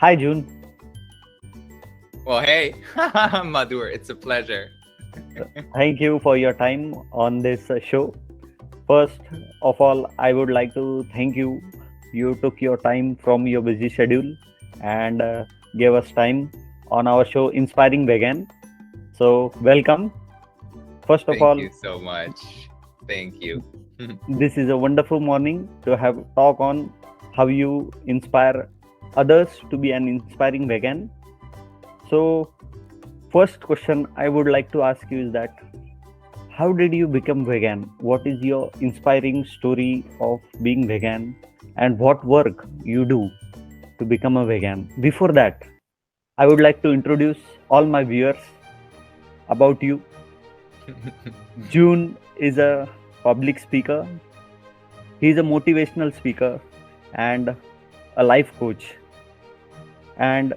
Hi, Jun. Well, hey, Madhur, it's a pleasure. Thank you for your time on this show. First of all, I would like to thank you. You took your time from your busy schedule and gave us time on our show, Inspiring Vegan. So, welcome. First of Thank all, you so much. Thank you. this is a wonderful morning to have talk on how you inspire others to be an inspiring vegan. So, first question I would like to ask you is that how did you become vegan? What is your inspiring story of being vegan and what work you do to become a vegan? Before that, I would like to introduce all my viewers about you. June is a public speaker. He is a motivational speaker and a life coach. And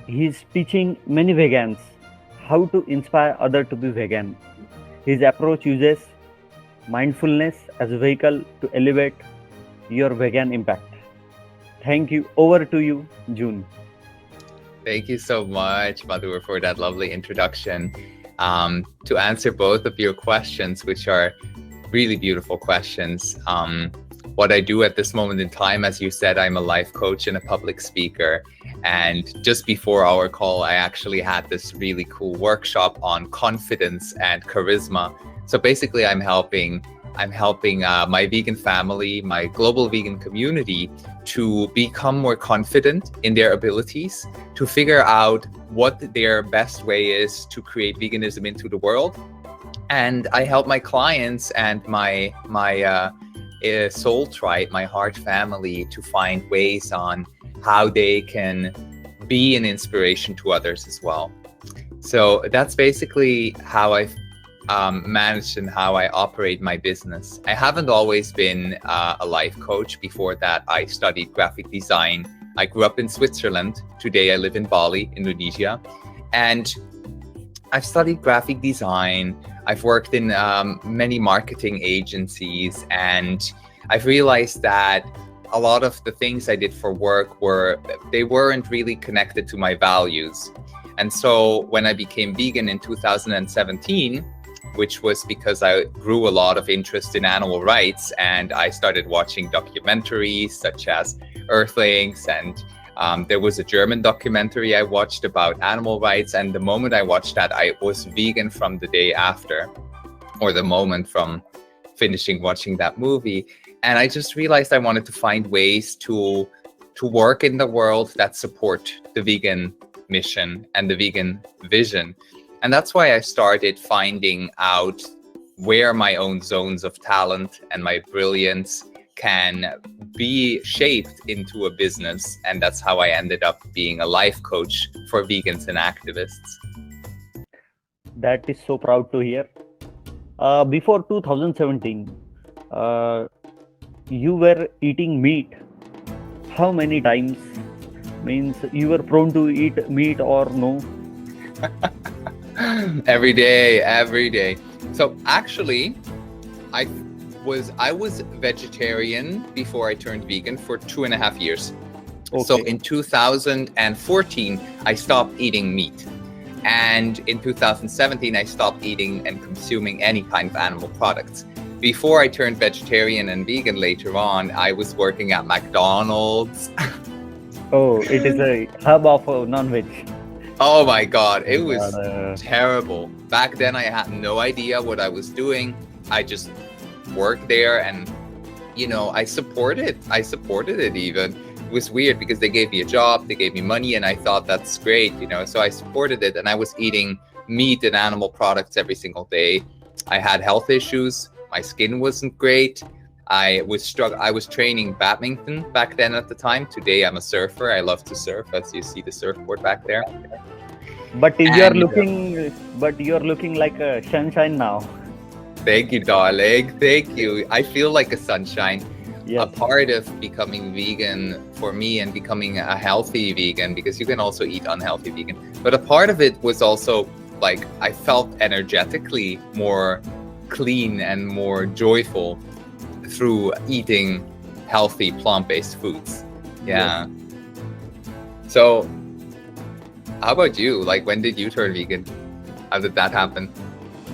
he's teaching many vegans how to inspire others to be vegan. His approach uses mindfulness as a vehicle to elevate your vegan impact. Thank you. Over to you, June. Thank you so much, Madhur, for that lovely introduction. To answer both of your questions, which are really beautiful questions. What I do at this moment in time, as you said, I'm a life coach and a public speaker. And just before our call, I actually had this really cool workshop on confidence and charisma. So basically, I'm helping my vegan family, my global vegan community, to become more confident in their abilities, to figure out what their best way is to create veganism into the world. And I help my clients and my soul tribe, my heart family, to find ways on how they can be an inspiration to others as well. So that's basically how I've managed and how I operate my business. I haven't always been a life coach. Before that, I studied graphic design. I grew up in Switzerland. Today, I live in Bali, Indonesia. And I've studied graphic design. I've worked in many marketing agencies, and I've realized that a lot of the things I did for work weren't really connected to my values. And so when I became vegan in 2017, which was because I grew a lot of interest in animal rights, and I started watching documentaries such as Earthlings, and there was a German documentary I watched about animal rights, and the moment I watched that, I was vegan from the day after, or the moment from finishing watching that movie. And I just realized I wanted to find ways to work in the world that support the vegan mission and the vegan vision. And that's why I started finding out where my own zones of talent and my brilliance can be shaped into a business. And that's how I ended up being a life coach for vegans and activists. That is so proud to hear. Before 2017, you were eating meat. How many times? Means you were prone to eat meat or no? Every day. So actually, I was vegetarian before I turned vegan for 2.5 years. Okay. So in 2014, I stopped eating meat. And in 2017, I stopped eating and consuming any kind of animal products. Before I turned vegetarian and vegan later on, I was working at McDonald's. Oh, it is a hub of non-veg. Oh my God, it was God, terrible. Back then, I had no idea what I was doing. I just worked there, and I supported it even. It was weird because they gave me a job, they gave me money, and I thought that's great, so I supported it, and I was eating meat and animal products every single day. I had health issues. My skin wasn't great. I was training badminton back then at the time. Today I'm a surfer. I love to surf, as you see the surfboard back there. But you're looking like a sunshine now. Thank you, darling. Thank you. I feel like a sunshine. Yes. A part of becoming vegan for me and becoming a healthy vegan, because you can also eat unhealthy vegan, but a part of it was also like I felt energetically more clean and more joyful through eating healthy plant-based foods. Yeah. So, how about you? Like, when did you turn vegan? How did that happen?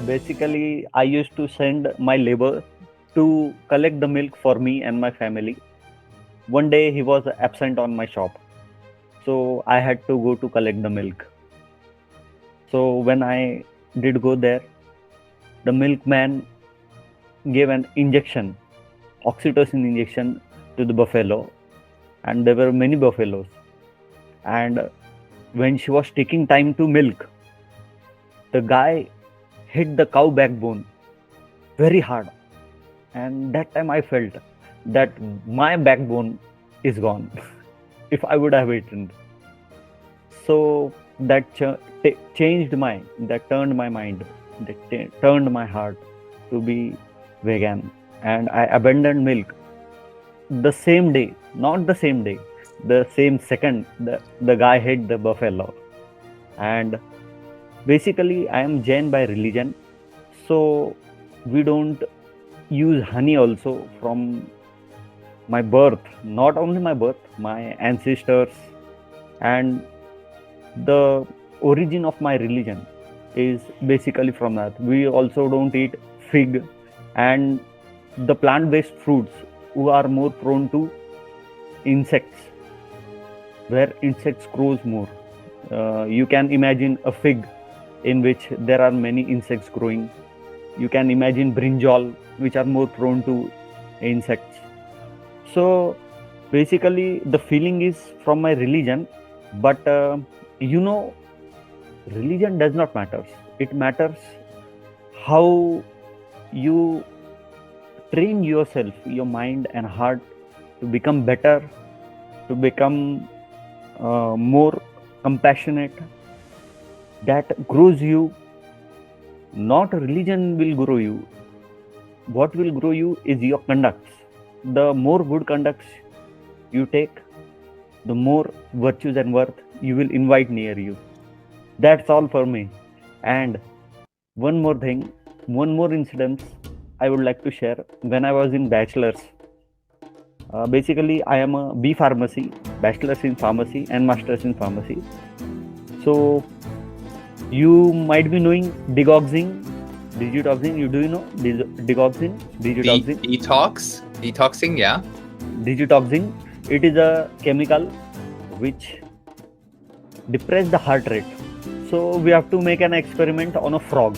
Basically, I used to send my labor to collect the milk for me and my family. One day he was absent on my shop, so I had to go to collect the milk. So when I did go there, the milkman gave an injection, oxytocin injection, to the buffalo, and there were many buffaloes. And when she was taking time to milk, the guy hit the cow backbone very hard, and that time I felt that my backbone is gone if I would have eaten. So that that turned my mind, that turned my heart to be vegan, and I abandoned milk the same day, not the same day, the same second the guy hit the buffalo. And basically, I am Jain by religion, so we don't use honey also from my birth, not only my birth, my ancestors, and the origin of my religion is basically from that. We also don't eat fig and the plant-based fruits who are more prone to insects, where insects grows more. You can imagine a fig in which there are many insects growing. You can imagine brinjal, which are more prone to insects. So basically the feeling is from my religion, but religion does not matter. It matters how you train yourself, your mind and heart, to become better, to become more compassionate. That grows you. Not religion will grow you. What will grow you is your conducts. The more good conducts you take, the more virtues and worth you will invite near you. That's all for me. And one more thing, one more incident I would like to share. When I was in bachelor's, basically I am a B pharmacy, bachelor's in pharmacy and master's in pharmacy. So you might be knowing digoxin, digitoxin. You do you know digoxin, digitoxin? Detoxing, yeah. Digitoxin. It is a chemical which depresses the heart rate. So we have to make an experiment on a frog.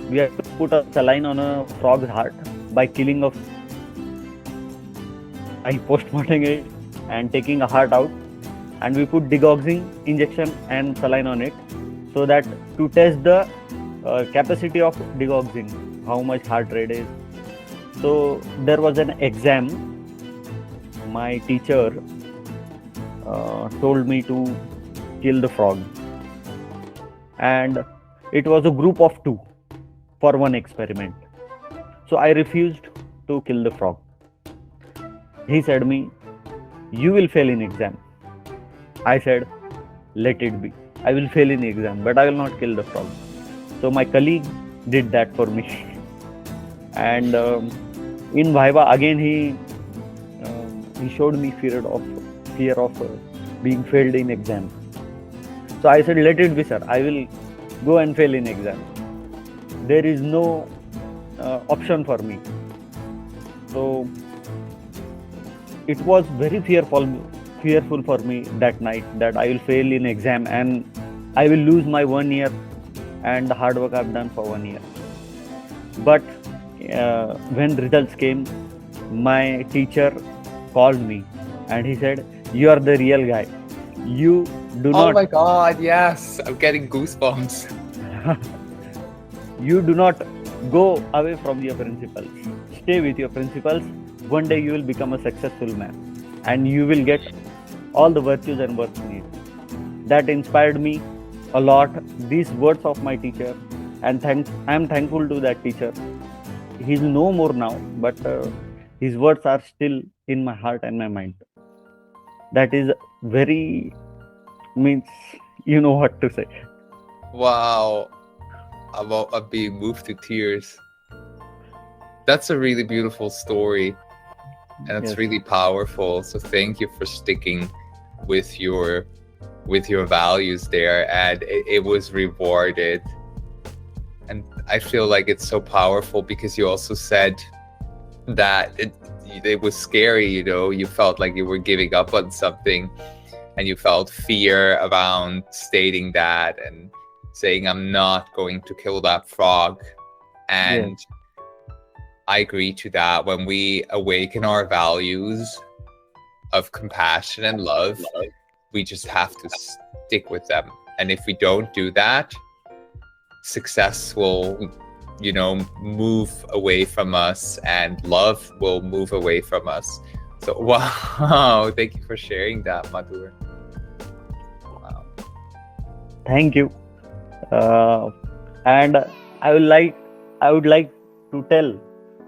We have to put a saline on a frog's heart by killing a post-mortem it and taking a heart out, and we put digoxin injection and saline on it, so that to test the capacity of digoxin, how much heart rate is. So there was an exam. My teacher told me to kill the frog, and it was a group of 2 for one experiment. So I refused to kill the frog. He said me, you will fail in exam. I said, let it be. I will fail in the exam, but I will not kill the frog. So my colleague did that for me. And in Viva, again, he showed me fear of being failed in exam. So I said, let it be, sir. I will go and fail in exam. There is no option for me. So it was very fearful for me that night, that I will fail in exam and I will lose my 1 year and the hard work I've done for 1 year. But when results came, my teacher called me and he said, you are the real guy. You do not. Oh my God, yes. I'm getting goosebumps. You do not go away from your principles. Stay with your principles. One day you will become a successful man and you will get all the virtues and worth you need. That inspired me a lot, these words of my teacher, and I am thankful to that teacher. He's no more now, but his words are still in my heart and my mind. That is very, means, you know what to say. Wow. I'm being moved to tears. That's a really beautiful story, and it's Yes. really powerful. So thank you for sticking with your values there, and it was rewarded. And I feel like it's so powerful because you also said that it was scary, you felt like you were giving up on something, and you felt fear around stating that and saying, I'm not going to kill that frog. And I agree to that. When we awaken our values of compassion and love, we just have to stick with them. And if we don't do that, success will, move away from us, and love will move away from us. So, wow, thank you for sharing that, Madhur. Wow. Thank you. And I would like to tell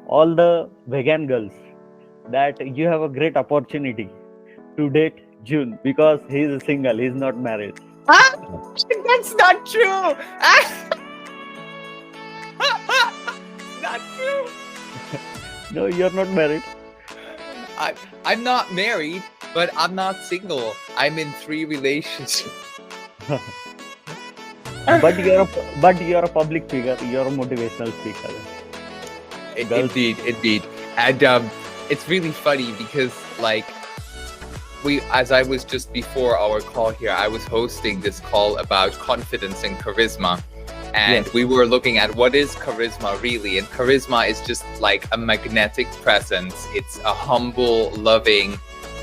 all the vegan girls that you have a great opportunity to date Jun, because he is single, he is not married. That's not true. Not true. No, you're not married. I'm not married, but I'm not single. I'm in 3 relationships. But you're a public figure. You're a motivational speaker. Indeed. And it's really funny because, like, as I was just before our call here, I was hosting this call about confidence and charisma. And we were looking at what is charisma really. And charisma is just like a magnetic presence. It's a humble, loving,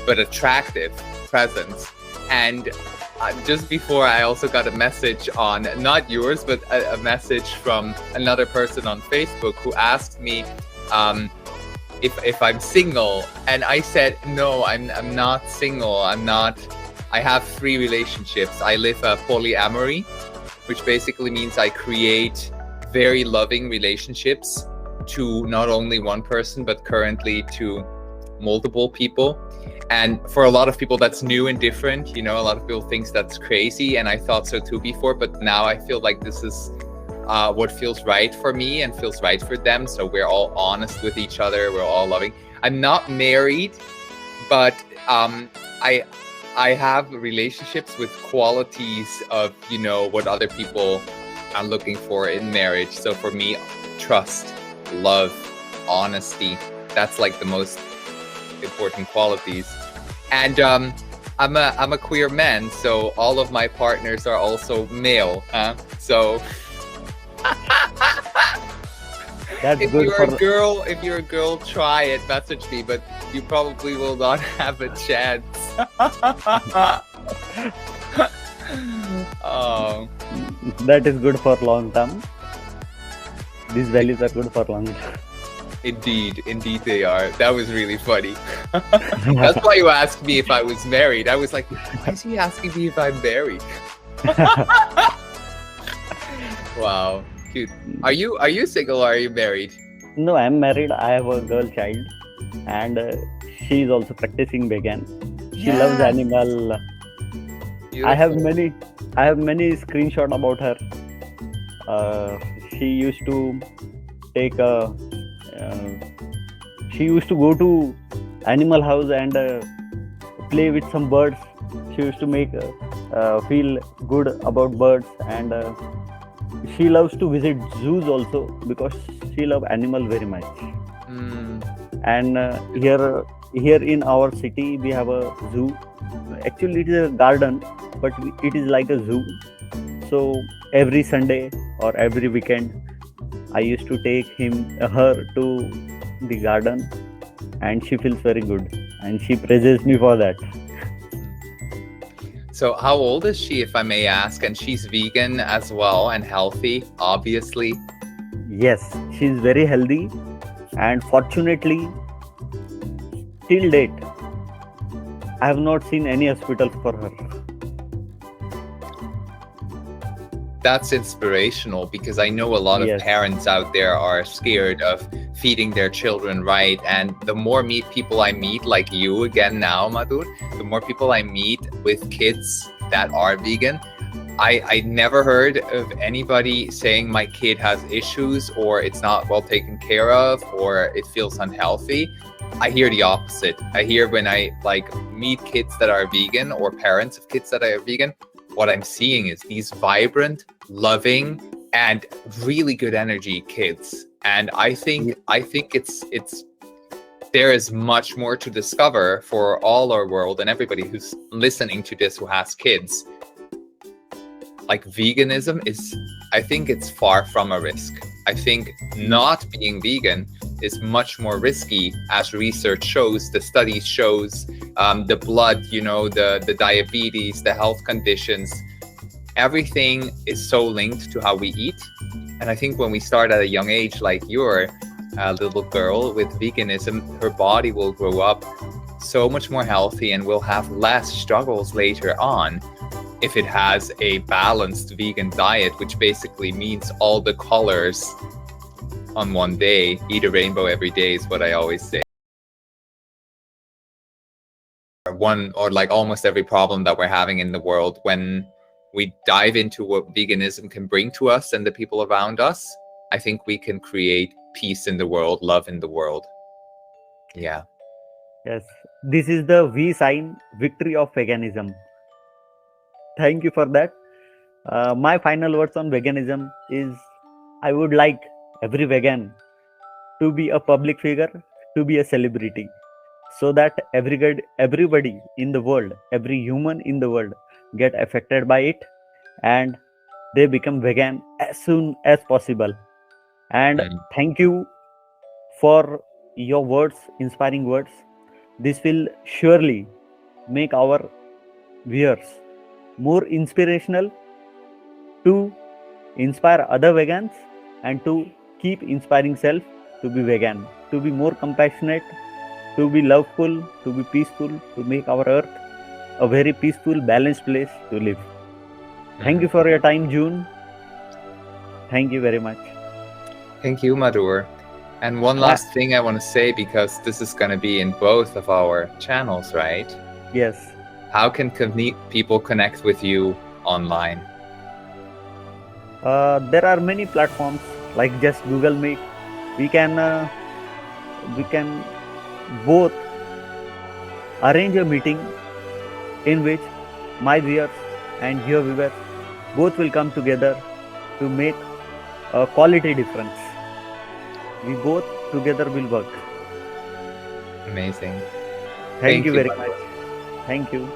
but attractive presence. And just before, I also got a message on, not yours, but a message from another person on Facebook who asked me if I'm single. And I said, no, I'm not single. I have 3 relationships. I live a polyamory, which basically means I create very loving relationships to not only one person, but currently to multiple people. And for a lot of people, that's new and different. A lot of people think that's crazy, and I thought so too before, but now I feel like this is what feels right for me and feels right for them. So we're all honest with each other. We're all loving. I'm not married, but I have relationships with qualities of, what other people are looking for in marriage. So for me, trust, love, honesty, that's like the most important qualities. And I'm a queer man, so all of my partners are also male. So That's if good you're a girl, try it, message me, but you probably will not have a chance. Oh. That is good for long term. These values are good for long term. Indeed they are. That was really funny. That's why you asked me if I was married. I was like, why is he asking me if I'm married? Wow, cute. Are you single or are you married? No, I'm married. I have a girl child, and she is also practicing vegan. She loves animal. Beautiful. I have many screenshots about her. She used to take a. She used to go to animal house and play with some birds. She used to make feel good about birds, and she loves to visit zoos also because she loves animals very much. And here in our city we have a zoo. Actually, it is a garden, but it is like a zoo. So every Sunday or every weekend, I used to take her to the garden, and she feels very good, and she praises me for that. So how old is she, if I may ask? And she's vegan as well and healthy, obviously. Yes, she is very healthy, and fortunately, till date, I have not seen any hospital for her. That's inspirational, because I know a lot of parents out there are scared of feeding their children right. And the more people I meet, like you again now, Madhur, the more people I meet with kids that are vegan, I never heard of anybody saying my kid has issues or it's not well taken care of or it feels unhealthy. I hear the opposite. I hear when I like meet kids that are vegan or parents of kids that are vegan, what I'm seeing is these vibrant, loving, and really good energy kids. And I think it's there is much more to discover for all our world and everybody who's listening to this who has kids. Like veganism is, I think it's far from a risk. I think not being vegan is much more risky, as research shows, the studies shows, the blood, the diabetes, the health conditions, everything is so linked to how we eat. And I think when we start at a young age, like your little girl with veganism, her body will grow up so much more healthy and will have less struggles later on if it has a balanced vegan diet, which basically means all the colors on one day. Eat a rainbow every day is what I always say. One, or like almost every problem that we're having in the world, when we dive into what veganism can bring to us and the people around us, I think we can create peace in the world, love in the world. Yeah. Yes, this is the V sign, victory of veganism. Thank you for that. My final words on veganism is I would like every vegan to be a public figure, to be a celebrity, so that everybody in the world, every human in the world get affected by it and they become vegan as soon as possible. And thank you for your words, inspiring words. This will surely make our viewers more inspirational to inspire other vegans and to keep inspiring self to be vegan, to be more compassionate, to be loveful, to be peaceful, to make our earth a very peaceful, balanced place to live. Thank you for your time, June. Thank you very much. Thank you, MADHUR. And one last thing I want to say, because this is going to be in both of our channels, right? Yes. How can people connect with you online? There are many platforms, like just Google Meet. We can both arrange a meeting in which my viewers and your viewers both will come together to make a quality difference. We both together will work. Amazing. Thank you very much. Thank you.